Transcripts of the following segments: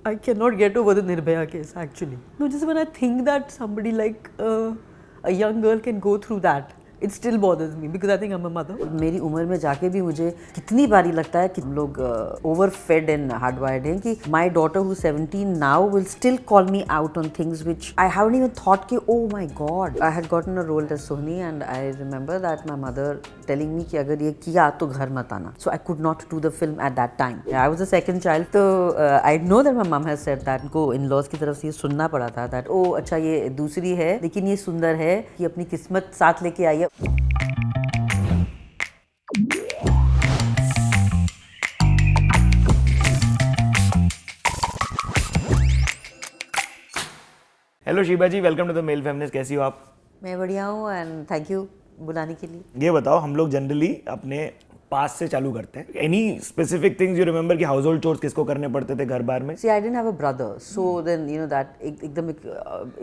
I cannot get over the Nirbhaya case actually. No, just when I think that somebody like a young girl can go through that, it still bothers me because I think I'm a mother. मेरी उम्र में जाके भी मुझे कितनी बारी लगता है कि लोग overfed and hardwired हैं कि my daughter who's 17 now will still call me out on things which I haven't even thought कि oh my god. I had gotten a role as Sohni and I remember that my mother telling me कि अगर ये किया तो घर मत आना. So I could not do the film at that time. I was the second child, so I know that my mom has said that को in-laws की तरफ से ये सुनना पड़ा था that oh अच्छा ये दूसरी है लेकिन ये सुंदर है कि अपनी किस्मत साथ लेके आई है. Hello Sheeba ji, welcome to the male feminist. कैसी हो आप? मैं बढ़िया हूँ एंड थैंक यू बुलाने के लिए. ये बताओ, हम लोग जनरली अपने पास से चालू करते हैं. Any specific things you remember कि हाउस होल्ड चोर्स किसको करने पड़ते थे घर बार में? See, I didn't have a brother, so then you know that एकदम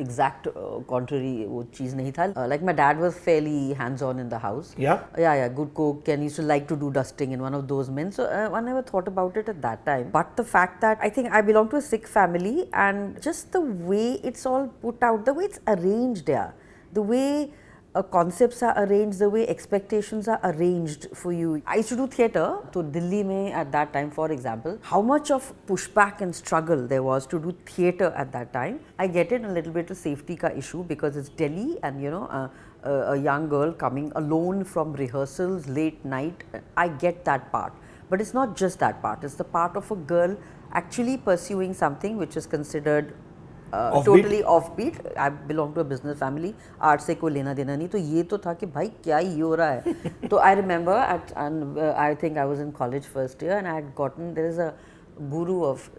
exact contrary वो चीज़ नहीं था. Like my dad was fairly hands-on in the house. Yeah, good cook and used to like to do dusting and one of those men. So I never thought about it at that time. But the fact that I think I belong to a Sikh family and just the way it's all put out, the way it's arranged there, the way concepts are arranged, the way expectations are arranged for you. I used to do theatre. So Delhi mein at that time, for example, how much of pushback and struggle there was to do theatre at that time. I get it, a little bit of safety ka issue because it's Delhi and you know a young girl coming alone from rehearsals late night. I get that part. But it's not just that part. It's the part of a girl actually pursuing something which is considered totally offbeat. I belong to a business family. Art से कोई लेना देना नहीं. तो ये तो था कि भाई क्या ही हो रहा है. तो I remember I think I was in college first year and I had gotten, there is a guru of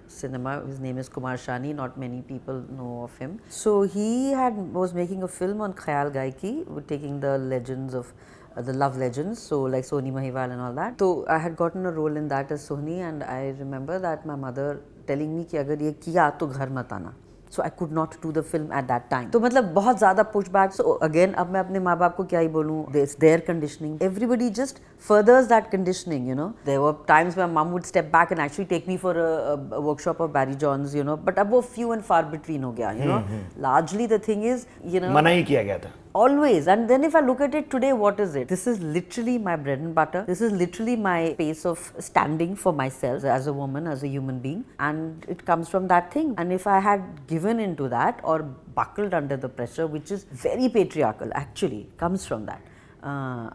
cinema, his name is Kumar Shani, not many people know of him. So he was making a film on Khayal Gaiki, taking the legends of the love legends, so like Soni Mahiwal and all that. So I had gotten a role in that as Sohni and I remember that my mother telling me कि अगर ये किया तो घर मत आना. So I could not do the film at that time. तो मतलब बहुत ज़्यादा pushback. So again, अब मैं अपने माँ बाप को क्या ही बोलूँ? It's their conditioning. Everybody just furthers that conditioning, you know. There were times where mom would step back and actually take me for a workshop of Barry John's, you know. But अब वो few and far between हो गया, you know. Largely the thing is, you know. मना ही किया गया था. Always. And then if I look at it today, what is it? This is literally my bread and butter. This is literally my space of standing for myself as a woman, as a human being. And it comes from that thing. And if I had given into that or buckled under the pressure, which is very patriarchal, actually, comes from that,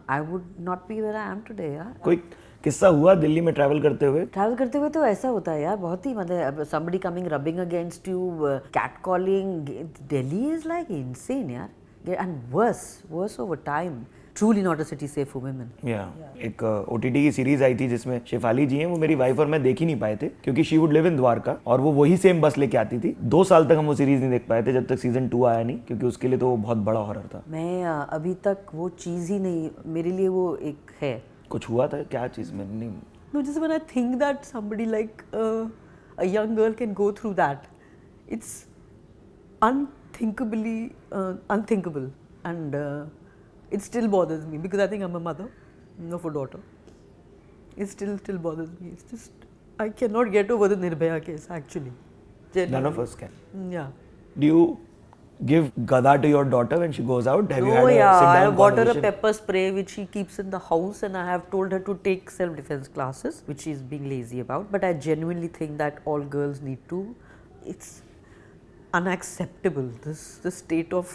I would not be where I am today. Yeah? कोई किस्सा हुआ दिल्ली में travel करते हुए? Travel करते हुए तो ऐसा होता है यार, बहुत ही मतलब somebody coming rubbing against you, catcalling. Delhi is like insane यार. And worse over time. Truly not a city safe for women. एक OTT की सीरीज आई थी जिसमें शेफाली जी हैं, वो मेरी वाइफ और मैं देख ही नहीं पाए थे क्योंकि she would live in Dwarka और वो वही सेम बस लेके आती थी. 2 साल तक हम वो सीरीज नहीं देख पाए थे जब तक सीजन 2 आया नहीं, क्योंकि उसके लिए तो वो बहुत बड़ा हॉरर था. मैं अभी तक वो चीज़ ही नहीं, मेरे लिए वो एक है. कुछ हुआ था क्या चीज़ में? नहीं. No, just when I think that somebody like a young girl can go through that, it's unthinkably unthinkable and it still bothers me because I think I'm a mother of a daughter. It still bothers me. It's just I cannot get over the Nirbhaya case actually. Genuinely. None of us can. Yeah. Do you give gada to your daughter when she goes out? Have you had a yeah, sit I down have bought her a conversation? pepper spray which she keeps in the house and I have told her to take self-defense classes, which she's being lazy about. But I genuinely think that all girls need to. It's unacceptable. This state of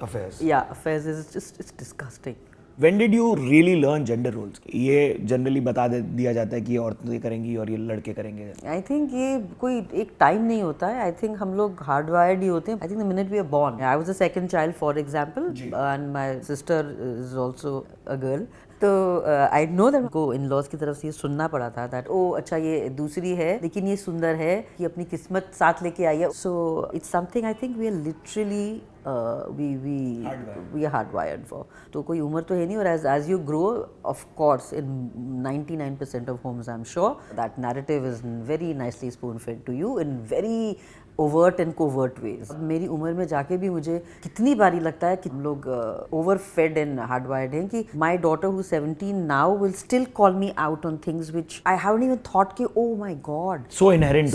affairs. Yeah, affairs is just, it's disgusting. When did you really learn gender roles? ये generally बता दिया जाता है कि ये औरतें करेंगी और ये लड़के करेंगे. I think ये कोई एक टाइम नहीं होता है. I think हम लोग hardwired ही होते हैं. I think the minute we are born. I was the second child, for example, and my sister is also a girl. तो आई नो दैट को in-laws की तरफ से ये सुनना पड़ा था that ओ अच्छा ये दूसरी है लेकिन ये सुंदर है कि अपनी किस्मत साथ लेके आई है. So it's something I think we are literally we are hardwired for. तो कोई उम्र तो है नहीं, और as you grow, of course, in 99% of homes, I'm sure that narrative is very nicely spoon-fed to you in very overt and covert ways. मेरी उम्र में जाके भी मुझे कितनी बारी लगता है कि लोग overfed and hardwired हैं कि my daughter who's 17 now will still call me out on things which I haven't even thought कि oh my god. So inherent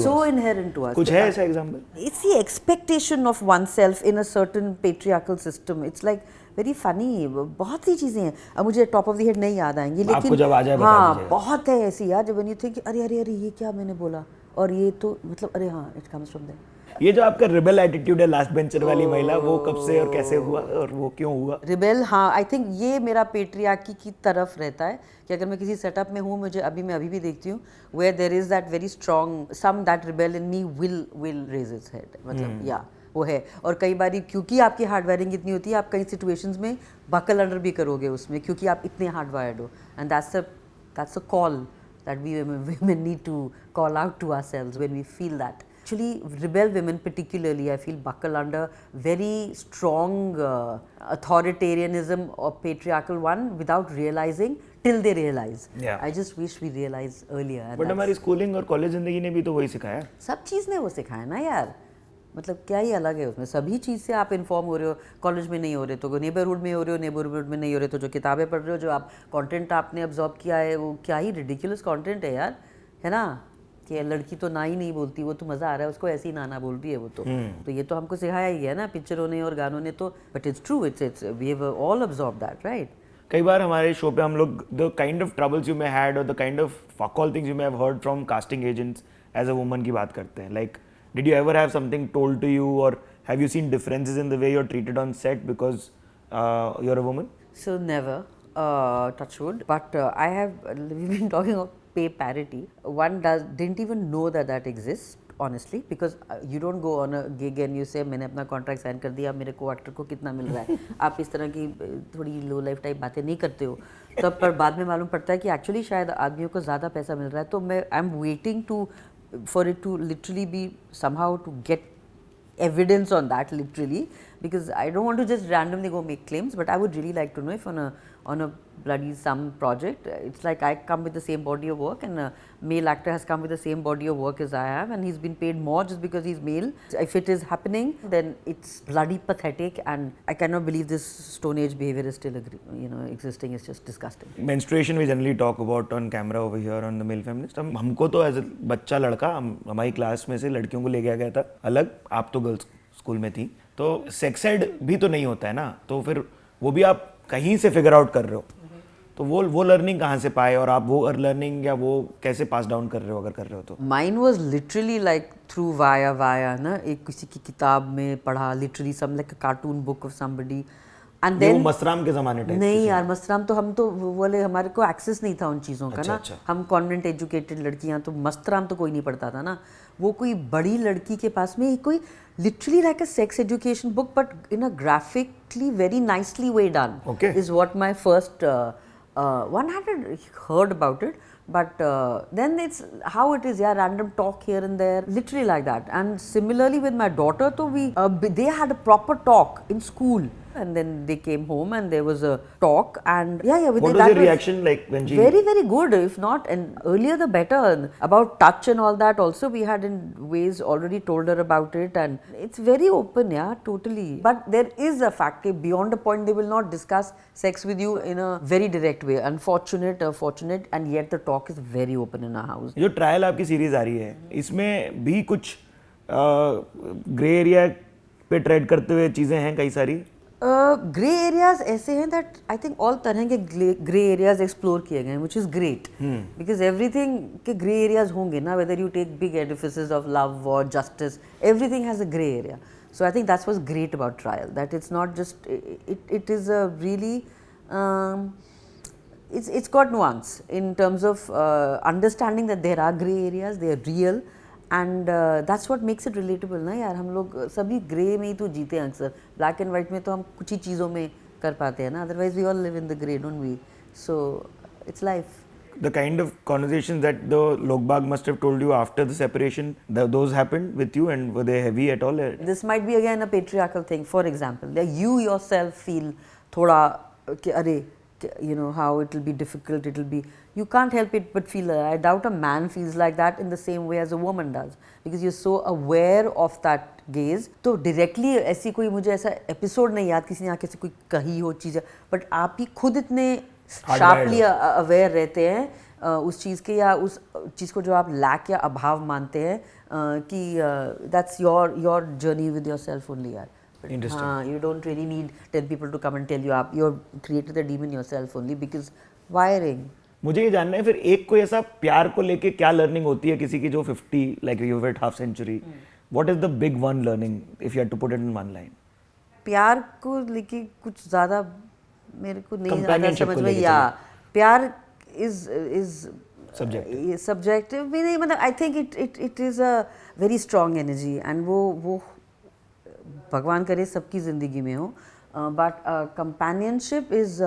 to us. कुछ है ऐसा example? It's the expectation of oneself in a certain patriarchal system. It's like very funny, बहुत सी चीज़ें हैं. अब मुझे top of the head नहीं याद आएंगी, लेकिन जब आ जाए हाँ बहुत है ऐसी यार, जब when you think अरे अरे अरे ये क्या मैंने बोला, और ये तो मतलब अरे हाँ इट कम्स फ्रॉम देयर. ये जो आपका रिबेल एटीट्यूड है लास्ट बेंचर वाली महिला, वो कब से और कैसे हुआ और वो क्यों हुआ? रिबेल, हाँ आई थिंक ये मेरा पेट्रियार्की की तरफ रहता है कि अगर मैं किसी सेटअप में हूँ, मुझे मैं अभी भी देखती हूँ where there is that very strong some that rebel in me will raise its head, मतलब या वो है. और कई बार क्योंकि आपकी हार्डवायरिंग इतनी होती है, आप कई सिचुएशंस में बकल अंडर भी करोगे उसमें, क्योंकि आप इतने हार्डवायर्ड हो. And that's a call that we women need to call out to ourselves when we feel that. Actually, rebel women particularly, I feel, buckle under very strong authoritarianism or patriarchal one without realizing till they realize. Yeah. I just wish we realized earlier. But हमारी schooling और college जिंदगी ने भी तो वही सिखाया. सब चीज़ ने वो सिखाया ना यार, मतलब क्या ही अलग है उसमें. सभी चीज़ से आप इन्फॉर्म हो रहे हो. कॉलेज में नहीं हो रहे तो नेबरहुड में हो रहे हो, नेबरहुड में नहीं हो रहे तो जो किताबें पढ़ रहे हो, जो आप कंटेंट आपने अब्जॉर्ब किया है, वो क्या ही रिडिकुलस कंटेंट है यार, है ना. कि लड़की तो ना ही नहीं बोलती, वो तो मज़ा आ रहा है उसको, ऐसी नाना बोल रही है वो तो ये तो हमको सिखाया ही है ना पिक्चरों ने और गानों ने तो. But it's true, it's we have all absorb that, right. कई बार हमारे शो पे हम लोग the kind of troubles you may had और the kind of fuck all things you may have heard from casting agents as a woman की बात करते हैं. Like did you ever have something told to you, or have you seen differences in the way you're treated on set because you're a woman? So never, touch wood. But we've been talking about pay parity. One didn't even know that exists, honestly, because you don't go on a gig and you say मैंने अपना contract sign कर दिया, मेरे को actor को कितना मिल रहा है. आप इस तरह की थोड़ी लो लाइफ टाइप बातें नहीं करते हो. तब पर बाद में मालूम पड़ता है कि एक्चुअली शायद आदमियों को ज़्यादा पैसा मिल रहा है. तो मैं I am waiting for it to literally be somehow to get evidence on that, literally, because I don't want to just randomly go make claims, but I would really like to know if on a bloody some project, it's like I come with the same body of work and a male actor has come with the same body of work as I have, and he's been paid more just because he's male. If it is happening, then it's bloody pathetic, and I cannot believe this Stone Age behavior is still existing. It's just disgusting. Menstruation we generally talk about on camera over here on the Male Feminist. हमको तो as बच्चा लड़का हमारी class में से लड़कियों को ले गया था अलग. आप तो गर्ल्स स्कूल में थी, तो सेक्स एड भी तो नहीं होता है ना, तो फिर वो भी आप कहीं से फिगर आउट कर रहे हो, तो वो लर्निंग कहाँ से पाए, और आप वो लर्निंग या वो कैसे पास डाउन कर रहे हो अगर कर रहे हो तो? Mine was literally like through via ना, एक किसी की किताब में पढ़ा, literally some like a cartoon book of somebody. And then Mastram के ज़माने टाइप? नहीं यार, मस्तराम तो हम तो बोले हमारे को एक्सेस नहीं था उन चीज़ों का. अच्छा. हम कॉन्वेंट एजुकेटेड लड़कियां, तो मस्तराम तो कोई नहीं पढ़ता था ना. वो कोई बड़ी लड़की के पास में कोई literally like a sex education book, but in a graphically very nicely way done, is what my first one had heard about it, but then it's how it is, yeah, random talk here and there, literally like that. And similarly with my daughter, so they had a proper talk in school, and then they came home and there was a talk, and what was your reaction like when she? Very very good, if not, and earlier the better. About touch and all that also, we had in ways already told her about it, and it's very open, yeah, totally. But there is a fact that beyond a point they will not discuss sex with you in a very direct way. Unfortunate, and yet the talk is very open in our house. जो trial आपकी series आ रही है, इसमें भी कुछ grey area पे trade करते हुए चीजें हैं कई सारी. ग्रे एरियाज ऐसे हैं दैट आई थिंक ऑल तरह के ग्रे एरियाज एक्सप्लोर किए गए हैं, which is great, because everything के ग्रे एरियाज होंगे ना, whether you take big edifices of love और justice, everything has a grey area. So I think that's was great about trial, that it's not just it is a really it's got nuance in terms of understanding that there are gray areas, they are real, and that's what makes it relatable ना यार. हम लोग सभी grey में ही तो जीते हैं अक्सर, ब्लैक एंड वाइट में तो हम कुछ ही चीज़ों में कर पाते हैं ना, otherwise we all live in the grey, don't we? So it's life. The kind of conversations that the Lokbag must have told you after the separation, those happened with you, and were they heavy at all? This might be again a patriarchal thing. For example, that you yourself feel thoda, you know, how it will be difficult, it will be, you can't help it but feel that. I doubt a man feels like that in the same way as a woman does, because you're so aware of that gaze. तो directly ऐसी कोई मुझे ऐसा episode नहीं याद किसी ने आके से कोई कही हो चीज़, but आप ही खुद इतने sharply aware रहते हैं उस चीज़ के, या उस चीज़ को जो आप lack या अभाव मानते हैं कि that's your journey with yourself only यार. Interesting. You don't really need 10 people to come and tell you up. You're created the demon yourself only, because wiring. मुझे ये जानना है फिर एक कोई ऐसा प्यार को लेके क्या लर्निंग होती है किसी की जो 50 like you've had half century. What is the big one learning if you had to put it in one line? प्यार को लेके कुछ ज़्यादा मेरे को नहीं आता समझ में, या प्यार is subjective भी नहीं, मतलब I think it is a very strong energy, and वो भगवान करे सबकी ज़िंदगी में हो, but companionship is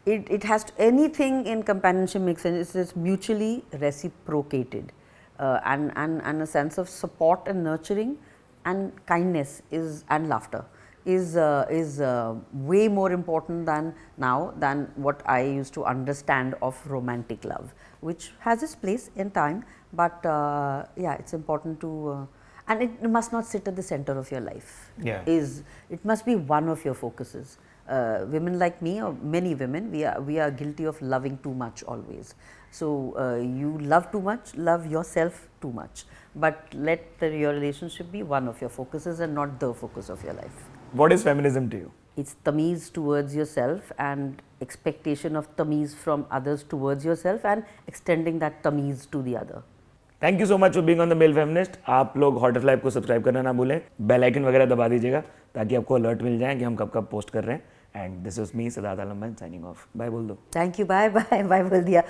it has to, anything in companionship makes sense. It's mutually reciprocated, and a sense of support and nurturing and kindness and laughter is way more important than what I used to understand of romantic love, which has its place in time, but yeah, it's important to and it must not sit at the center of your life. Yeah. It must be one of your focuses. Women like me, or many women, we are guilty of loving too much always. So you love too much, love yourself too much, but let your relationship be one of your focuses and not the focus of your life. What is feminism to you? It's tameez towards yourself and expectation of tameez from others towards yourself, and extending that tameez to the other. Thank you so much for being on the male feminist. आप लोग हॉटरफ्लाई को subscribe करना ना भूलें, bell icon वगैरह दबा दीजिएगा ताकि आपको अलर्ट मिल जाए कि हम कब कब पोस्ट कर रहे हैं. And this is me Siddharth Alambayan signing off. Bye बोल दो. Thank you. Bye bye bye बोल दिया.